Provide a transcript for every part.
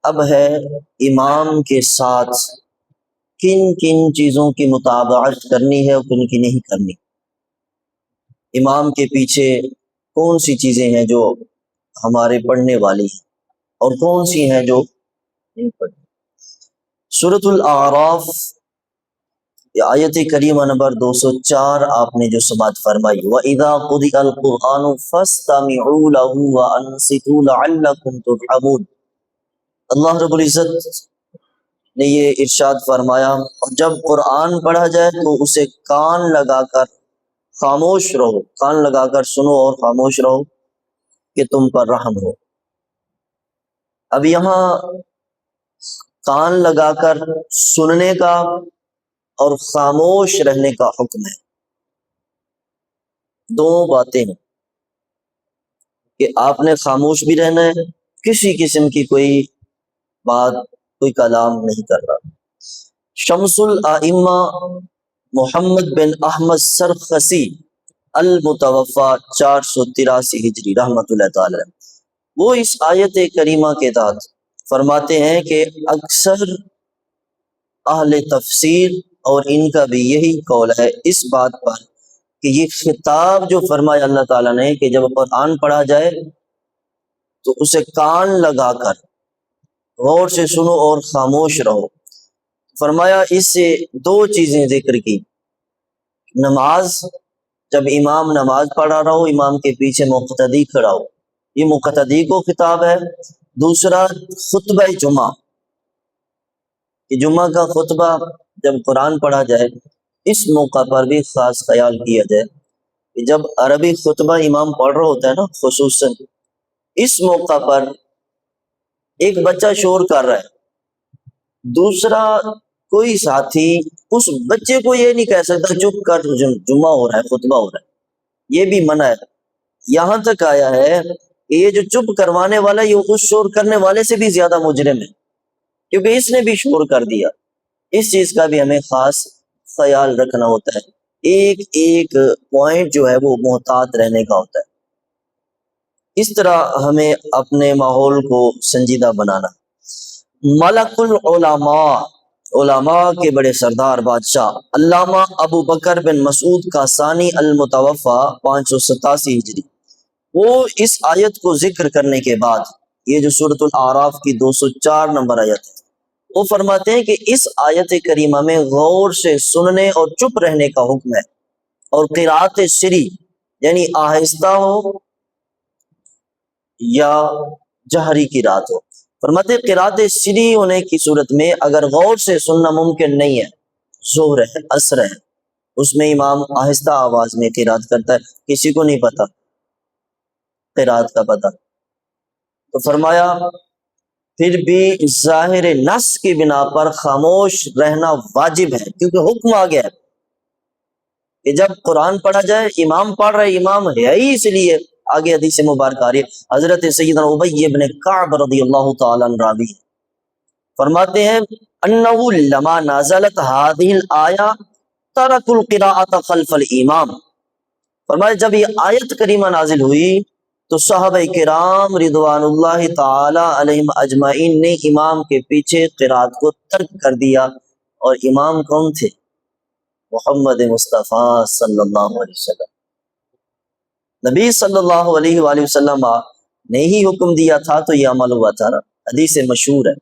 اب ہے امام کے ساتھ کن کن چیزوں کی مطابقت کرنی ہے اور کن کی نہیں کرنی، امام کے پیچھے کون سی چیزیں ہیں جو ہمارے پڑھنے والی ہیں اور کون سی ہیں جو نہیں پڑھنی۔ سورۃ الاعراف آیت کریمہ نمبر 204 آپ نے جو سماعت فرمائی، وَإِذَا قُرِئَ الْقُرْآنُ فَاسْتَمِعُوا لَهُ وَأَنصِتُوا لَعَلَّكُمْ تُرْحَمُونَ۔ اللہ رب العزت نے یہ ارشاد فرمایا، اور جب قرآن پڑھا جائے تو اسے کان لگا کر خاموش رہو، کان لگا کر سنو اور خاموش رہو کہ تم پر رحم ہو۔ اب یہاں کان لگا کر سننے کا اور خاموش رہنے کا حکم ہے، دو باتیں ہیں کہ آپ نے خاموش بھی رہنا ہے، کسی قسم کی کوئی بات کوئی کلام نہیں کر رہا۔ شمس الائمہ محمد بن احمد سرخسی المتوفا 483 ہجری رحمۃ اللہ تعالی علیہ، وہ اس آیت کریمہ کے تحت فرماتے ہیں کہ اکثر اہل تفسیر اور ان کا بھی یہی قول ہے اس بات پر کہ یہ خطاب جو فرمایا اللہ تعالیٰ نے کہ جب قرآن پڑھا جائے تو اسے کان لگا کر غور سے سنو اور خاموش رہو، فرمایا اس سے دو چیزیں ذکر کی، نماز، جب امام نماز پڑھا رہا ہو امام کے پیچھے مقتدی کھڑا ہو، یہ مقتدی کو خطاب ہے۔ دوسرا خطبہ جمعہ، کہ جمعہ کا خطبہ جب قرآن پڑھا جائے اس موقع پر بھی خاص خیال کیا جائے کہ جب عربی خطبہ امام پڑھ رہا ہوتا ہے نا، خصوصاً اس موقع پر ایک بچہ شور کر رہا ہے، دوسرا کوئی ساتھی اس بچے کو یہ نہیں کہہ سکتا چپ کر جمعہ ہو رہا ہے خطبہ ہو رہا ہے، یہ بھی منع ہے۔ یہاں تک آیا ہے کہ یہ جو چپ کروانے والا یہ اس شور کرنے والے سے بھی زیادہ مجرم ہے، کیونکہ اس نے بھی شور کر دیا۔ اس چیز کا بھی ہمیں خاص خیال رکھنا ہوتا ہے، ایک ایک پوائنٹ جو ہے وہ محتاط رہنے کا ہوتا ہے، اس طرح ہمیں اپنے ماحول کو سنجیدہ بنانا۔ ملک العلماء، علماء کے بڑے سردار بادشاہ علامہ ابو بکر بن مسعود کاسانی المتوفا 587 ہجری، وہ اس آیت کو ذکر کرنے کے بعد، یہ جو سورۃ الاعراف کی 204 نمبر آیت ہے، وہ فرماتے ہیں کہ اس آیت کریمہ میں غور سے سننے اور چپ رہنے کا حکم ہے، اور قرات سری یعنی آہستہ ہو یا جہری قرات ہو۔ فرماتے ہیں قرات سری ہونے کی صورت میں اگر غور سے سننا ممکن نہیں ہے، ظہر ہے، عصر ہے، اس میں امام آہستہ آواز میں قرات کرتا ہے، کسی کو نہیں پتا قرات کا پتہ، تو فرمایا پھر بھی ظاہر نص کی بنا پر خاموش رہنا واجب ہے، کیونکہ حکم آ گیا ہے کہ جب قرآن پڑھا جائے امام پڑھ رہے، امام ہے ہی اس لیے، آگے حدیث مبارک آ رہی ہے، حضرت سیدنا ابی بن کعب رضی اللہ تعالی عنہ راوی فرماتے ہیں انہ لما نازلت هذه الآیہ ترک القراءۃ خلف الامام، فرمایا جب یہ آیت کریمہ نازل ہوئی تو صحابہ کرام رضوان اللہ تعالی علیہم اجمعین نے امام کے پیچھے قرات کو ترک کر دیا، اور امام کون تھے؟ محمد مصطفیٰ صلی اللہ علیہ وسلم۔ نبی صلی اللہ علیہ وآلہ وسلم نے ہی حکم دیا تھا تو یہ عمل ہوا تھا نا، حدیث مشہور ہے،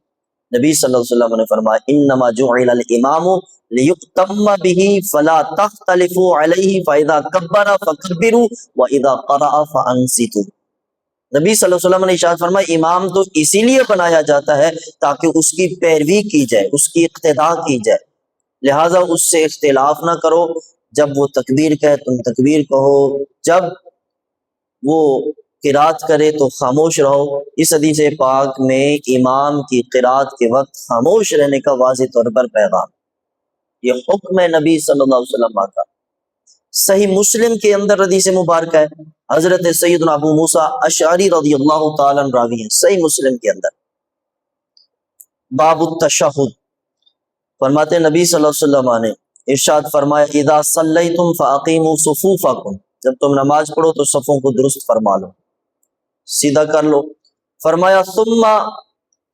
نبی صلی اللہ علیہ وسلم نے فرمایا انما جعل الامام لیقتم به فلا تختلفوا علیہ فاذا کبر فکبروا واذا قرأ فانصتوا۔ نبی صلی اللہ علیہ وسلم نے ارشاد فرمایا امام تو اسی لیے بنایا جاتا ہے تاکہ اس کی پیروی کی جائے، اس کی اقتداء کی جائے، لہٰذا اس سے اختلاف نہ کرو، جب وہ تکبیر کہے تم تکبیر کہو، جب وہ قرات کرے تو خاموش رہو۔ اس حدیث پاک میں امام کی قرات کے وقت خاموش رہنے کا واضح طور پر پیغام، یہ حکم ہے نبی صلی اللہ علیہ وسلم کا۔ صحیح مسلم کے اندر حدیث مبارکہ ہے، حضرت سیدنا ابو موسیٰ اشعری رضی اللہ تعالیٰ عنہ راوی ہیں، صحیح مسلم کے اندر، باب التشہد، فرماتے نبی صلی اللہ علیہ وسلم نے ارشاد فرمایا اذا صلیتم فاقیموا صفوفکم، جب تم نماز پڑھو تو صفوں کو درست فرما لو، سیدھا کر لو۔ فرمایا ثم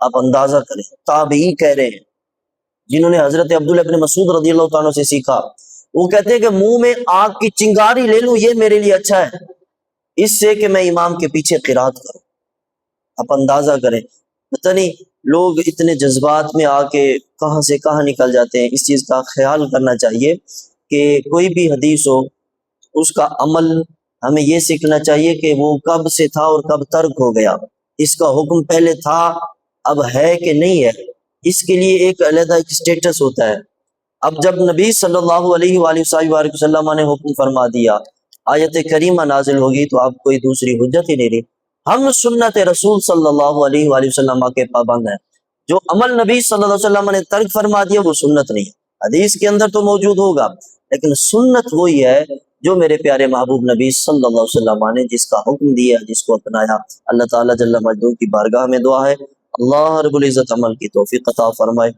آپ اندازہ کریں، تابعی کہہ رہے ہیں جنہوں نے حضرت عبداللہ ابن مسعود رضی اللہ تعالیٰ سے سیکھا، وہ کہتے ہیں کہ منہ میں آگ کی چنگاری لے لوں یہ میرے لیے اچھا ہے اس سے کہ میں امام کے پیچھے قرات کروں۔ آپ اندازہ کریں، پتہ نہیں لوگ اتنے جذبات میں آ کے کہاں سے کہاں نکل جاتے ہیں۔ اس چیز کا خیال کرنا چاہیے کہ کوئی بھی حدیث ہو اس کا عمل ہمیں یہ سیکھنا چاہیے کہ وہ کب سے تھا اور کب ترک ہو گیا، اس کا حکم پہلے تھا اب ہے کہ نہیں ہے، اس کے لیے ایک علیحدہ ایک اسٹیٹس ہوتا ہے۔ اب جب نبی صلی اللہ علیہ وآلہ وآلہ وسلم نے حکم فرما دیا، آیت کریمہ نازل ہوگی تو آپ کوئی دوسری حجت ہی نہیں رہی۔ ہم سنت رسول صلی اللہ علیہ وآلہ وسلم کے پابند ہیں، جو عمل نبی صلی اللہ علیہ وسلم نے ترک فرما دیا وہ سنت نہیں ہے۔ حدیث کے اندر تو موجود ہوگا لیکن سنت وہی ہے جو میرے پیارے محبوب نبی صلی اللہ علیہ وسلم نے جس کا حکم دیا، جس کو اپنایا۔ اللہ تعالیٰ جل مجدہ کی بارگاہ میں دعا ہے اللہ رب العزت عمل کی توفیق عطا فرمائے۔